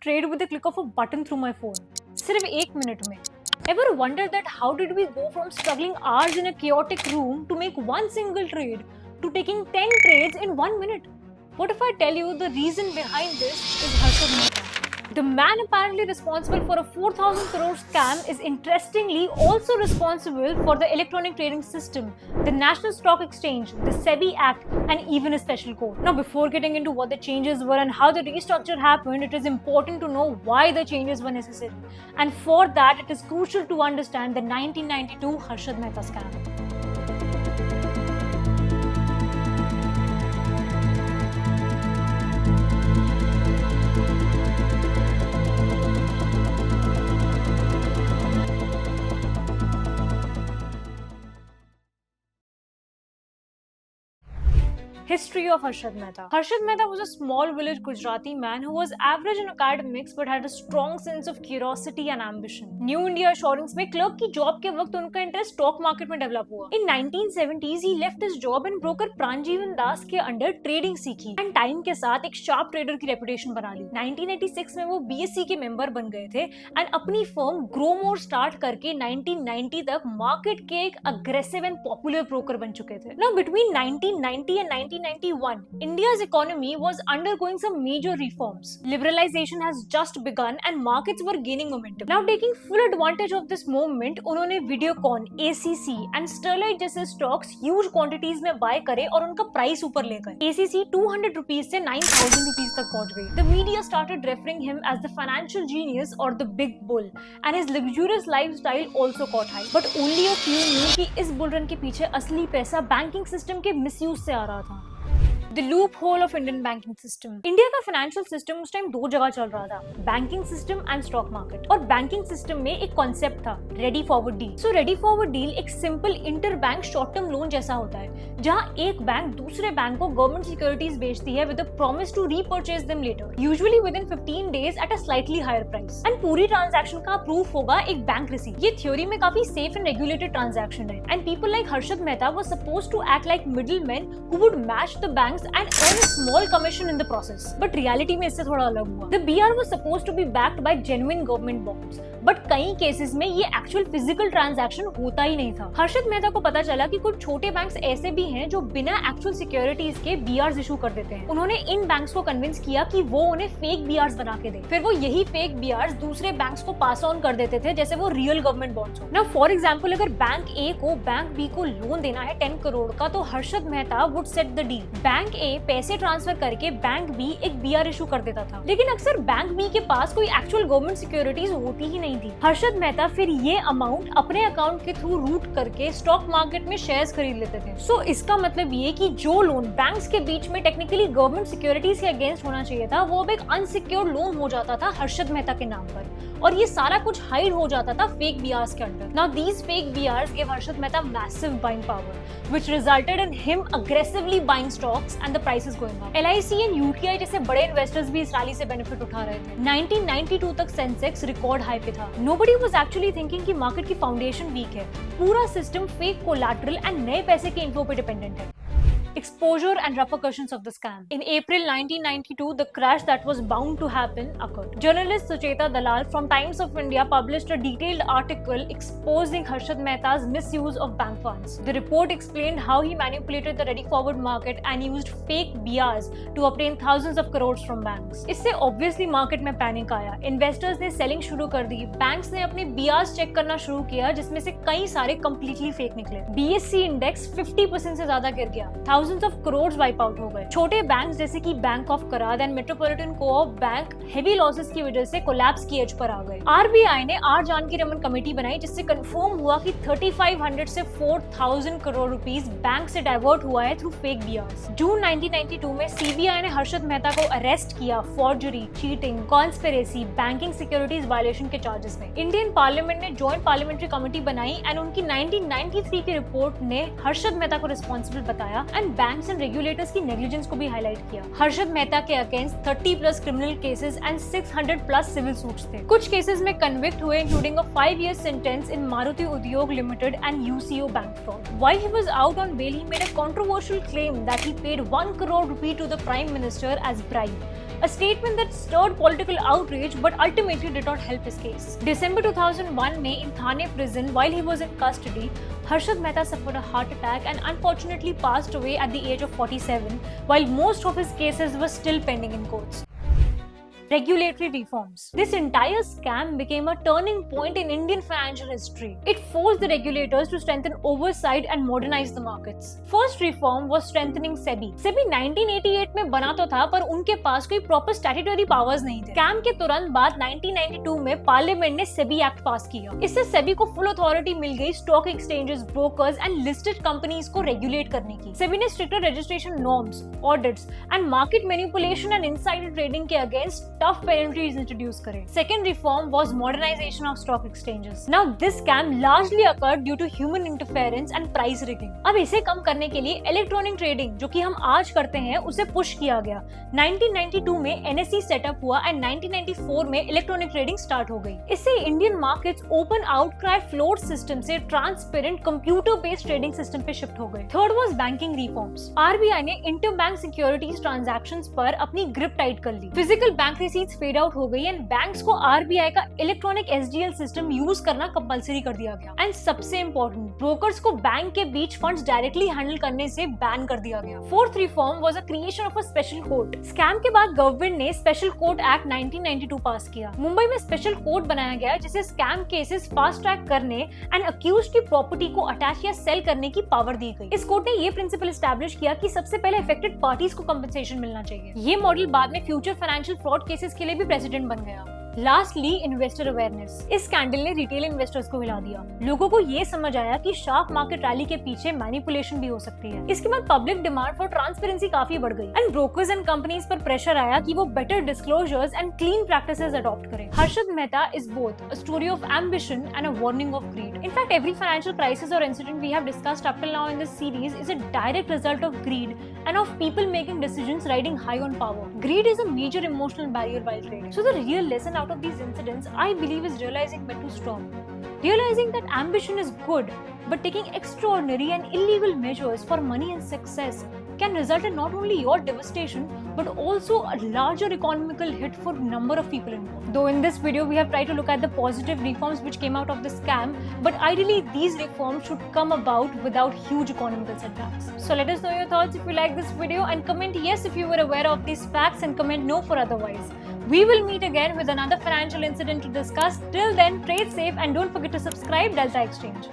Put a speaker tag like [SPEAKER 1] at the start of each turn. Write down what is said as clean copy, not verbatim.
[SPEAKER 1] trade with the click of a button through my phone. सिर्फ 1 minute में. Ever wondered that how did we go from struggling hours in a chaotic room to make one single trade to taking 10 trades in 1 minute? What if I tell you the reason behind this is Harshad Mehta? The man apparently responsible for a 4,000 crore scam is interestingly also responsible for the electronic trading system, the National Stock Exchange, the SEBI Act, and even a special court. Now, before getting into what the changes were and how the restructure happened, it is important to know why the changes were necessary. And for that, it is crucial to understand the 1992 Harshad Mehta scam. History of Harshad Mehta. Harshad Mehta was a small village Gujarati man who was average in academics but had a strong sense of curiosity and ambition. New India Assurance में clerk की job के वक्त उनका interest stock market में develop हुआ. In 1970s he left his job and broker प्राणजीवन दास के under trading सीखी and time के साथ एक शार्प ट्रेडर की रेपुटेशन बना ली. 1986 में वो BSc के मेंबर बन गए थे एंड अपनी फर्म ग्रोमोर स्टार्ट करके 1990 तक मार्केट के एक अग्रेसिव एंड पॉपुलर ब्रोकर बन चुके थे. Now between 1990 and 1991, India's economy was undergoing some major reforms. Liberalization has just begun and markets were gaining momentum. Now taking full advantage of this moment, उन्होंने Videocon, ACC and Sterlite जैसे stocks huge quantities में buy करे और उनका price ऊपर ले गए. ACC 200 rupees से 9,000 rupees तक पहुंच गई. The media started referring him as the financial genius or the big bull, and his luxurious lifestyle also caught hype. But only a few knew कि इस bull run के पीछे असली पैसा बैंकिंग सिस्टम के मिसयूज से आ रहा था. The loophole of Indian banking system. India का फाइनेंशियल सिस्टम उस टाइम दो जगह चल रहा था, banking system and stock market. और बैंकिंग सिस्टम में एक कॉन्सेप्ट था, ready forward deal. So ready forward deal एक simple inter bank short term loan जैसा होता है, जहां एक बैंक दूसरे बैंक को गवर्नमेंट सिक्योरिटीज बेचती है with a promise to repurchase them later, usually within 15 days at a slightly higher price. And पूरी ट्रांजैक्शन का प्रूफ होगा एक बैंक रिसीट. ये थ्योरी में काफी सेफ एंड रेगुलेटेड ट्रांजैक्शन है and people like Harshad Mehta were supposed to act like middleman who would match the banks and earn a small commission in the process. But reality में इससे थोड़ा अलग हुआ. The BR was supposed to be backed by genuine government bonds. But कई cases में ये actual physical transaction होता ही नहीं था. हर्षद मेहता को पता चला कि कुछ छोटे बैंक्स ऐसे भी हैं जो बिना एक्चुअल सिक्योरिटीज के BRs इशू कर देते हैं. उन्होंने इन बैंक्स को कन्विंस किया कि वो उन्हें फेक BRs बना के दे. फिर वो यही फेक BRs दूसरे बैंक्स को पास ऑन कर देते थे जैसे वो रियल गवर्नमेंट बॉन्ड्स हो. नाउ फॉर एग्जांपल अगर बैंक ए को बैंक बी को लोन देना है 10 करोड़ का, तो Harshad Mehta would set the deal. Bank A पैसे ट्रांसफर करके बैंक बी एक BR इशू कर देता था, लेकिन अक्सर बैंक बी के पास कोई एक्चुअल गवर्नमेंट सिक्योरिटीज होती ही नहीं थी. हर्षद मेहता फिर ये अमाउंट अपने अकाउंट के थ्रू रूट करके स्टॉक मार्केट में शेयर्स खरीद लेते थे. सो इसका मतलब ये कि जो लोन बैंक्स के बीच में टेक्निकली गवर्नमेंट सिक्योरिटीज के अगेंस्ट होना चाहिए था, वो अब एक अनसिक्योर्ड लोन हो जाता था हर्षद मेहता के नाम पर, और ये सारा कुछ हाइड हो जाता था फेक BRs के under. Now these fake BRs gave Harshad Mehta massive buying power, which resulted in him aggressively buying stocks and the prices going up. LIC and UTI जैसे बड़े इन्वेस्टर्स भी इस रैली से benefit उठा रहे थे. 1992 तक सेंसेक्स रिकॉर्ड हाई पे था. Nobody was actually thinking कि मार्केट की फाउंडेशन वीक है. पूरा सिस्टम फेक कोलैटरल एंड नए पैसे के इन्फो पे डिपेंडेंट है. Exposure and repercussions of the scam. In April 1992, the crash that was bound to happen occurred. Journalist Sucheta Dalal from Times of India published a detailed article exposing Harshad Mehta's misuse of bank funds. The report explained how he manipulated the ready forward market and used fake BRs to obtain thousands of crores from banks. इससे obviously market में panic आया. Investors ने selling शुरू कर दी. Banks ने अपने BRs check करना शुरू किया, जिसमें से कई सारे completely fake निकले. BSE index 50% से ज्यादा गिर गया. Thousands of crores wipe out हो गए. छोटे बैंक्स जैसे कि bank of Karad and metropolitan coop bank heavy losses की वजह से कोलैप्स की एज पर आ गए. RBI ने आर जानकी रमन कमेटी बनाई, जिससे कंफर्म हुआ कि 3500 से 4000 करोड़ रुपीस बैंक से डाइवर्ट हुआ है थ्रू फेक BRs. जून 1992 में CBI ने हर्षद मेहता को अरेस्ट किया forgery, cheating, conspiracy, banking securities violation के चार्जेस में. इंडियन पार्लियामेंट ने जॉइंट पार्लियामेंट्री कमेटी बनाई एंड उनकी 1993 की रिपोर्ट ने हर्षद मेहता को रिस्पॉन्सिबल बताया एंड बैंक्स एंड रेगुलेटर्स की नेग्लिजेंस को भी हाईलाइट किया. हर्षद मेहता के against 30+ criminal cases and 600+ civil suits थे. कुछ केसेस में कन्विक्ट हुए, including a 5 year sentence in Maruti Udyog Limited and UCO bank fraud. While he was out on bail, he made a controversial claim that he paid 1 crore rupee to the Prime Minister as bribe. a statement that stirred political outrage but ultimately did not help his case. December 2001 में in Thane prison while he was in custody, Harshad Mehta suffered a heart attack and unfortunately passed away at the age of 47, while most of his cases were still pending in courts. Regulatory reforms. This entire scam became a turning point in Indian financial history. It forced the regulators to strengthen oversight and modernize the markets. First reform was strengthening SEBI. SEBI 1988 में बना तो था पर उनके पास कोई proper statutory powers नहीं थे। Scam के तुरंत बाद 1992 में पार्लियामेंट ने SEBI एक्ट पास किया। इससे SEBI को फुल अथॉरिटी मिल गई stock exchanges, brokers and listed companies को रेगुलेट करने की। SEBI ने stricter registration norms, audits and market manipulation and insider trading के अगेंस्ट tough penalties introduced करें. Second reform was modernization of stock exchanges. Now this scam largely occurred due to human interference and price rigging. अब इसे कम करने के लिए electronic trading जो कि हम आज करते हैं उसे पुश किया गया। 1992 में NSE सेटअप हुआ एंड 1994 में इलेक्ट्रॉनिक ट्रेडिंग स्टार्ट हो गई। इससे Indian markets open outcry float system से transparent computer based trading system पे शिफ्ट हो गए। Third was banking reforms. RBI ने इंटर बैंक सिक्योरिटीज ट्रांजैक्शंस पर अपनी ग्रिप टाइट कर ली। Physical bank receipts fade out हो गई एंड बैंक्स को RBI का इलेक्ट्रॉनिक SDL सिस्टम यूज करना कंपलसरी कर दिया गया। एंड सबसे इंपॉर्टेंट, ब्रोकर्स को बैंक के बीच फंड्स डायरेक्टली हैंडल करने से बैन कर दिया गया। Fourth reform was a creation of a special court. Scam के बाद गवर्नमेंट ने स्पेशल कोर्ट एक्ट 1992 पास किया। मुंबई में स्पेशल कोर्ट बनाया गया जिसे स्कैम केसेस फास्ट ट्रैक करने एंड अक्यूज्ड की प्रॉपर्टी को अटैच या सेल करने की पावर दी गई। इस कोर्ट ने ये प्रिंसिपल एस्टैब्लिश किया कि सबसे पहले अफेक्टेड पार्टीज को कंपनसेशन मिलना चाहिए। ये मॉडल बाद में फ्यूचर फाइनेंशियल फ्रॉड केसेस के लिए भी प्रेसिडेंट बन गया। Lastly, investor awareness. इस स्कैंडल ने रिटेल इन्वेस्टर्स को हिला दिया। लोगों को ये समझ आया कि शार्प मार्केट रैली के पीछे मैनिपुलेशन भी हो सकती है। इसके बाद पब्लिक डिमांड फॉर ट्रांसपेरेंसी काफी बढ़ गई एंड ब्रोकर्स एंड कंपनीज पर प्रेशर आया कि वो better disclosures and clean practices adopt करें। Harshad Mehta is both a story of ambition and a warning of greed. In fact, every financial crisis or incident we have discussed up till now in this series is a direct result of greed and of people making decisions riding high on power. Greed is a major emotional barrier while trading. So the real lesson out of these incidents, I believe, is realizing when to stop. Realizing that ambition is good, but taking extraordinary and illegal measures for money and success can result in not only your devastation but also a larger economical hit for number of people involved. Though in this video we have tried to look at the positive reforms which came out of the scam, but ideally these reforms should come about without huge economical setbacks. So let us know your thoughts if you like this video and comment yes if you were aware of these facts and comment no for otherwise. We will meet again with another financial incident to discuss. Till then, trade safe and don't forget to subscribe Delta Exchange.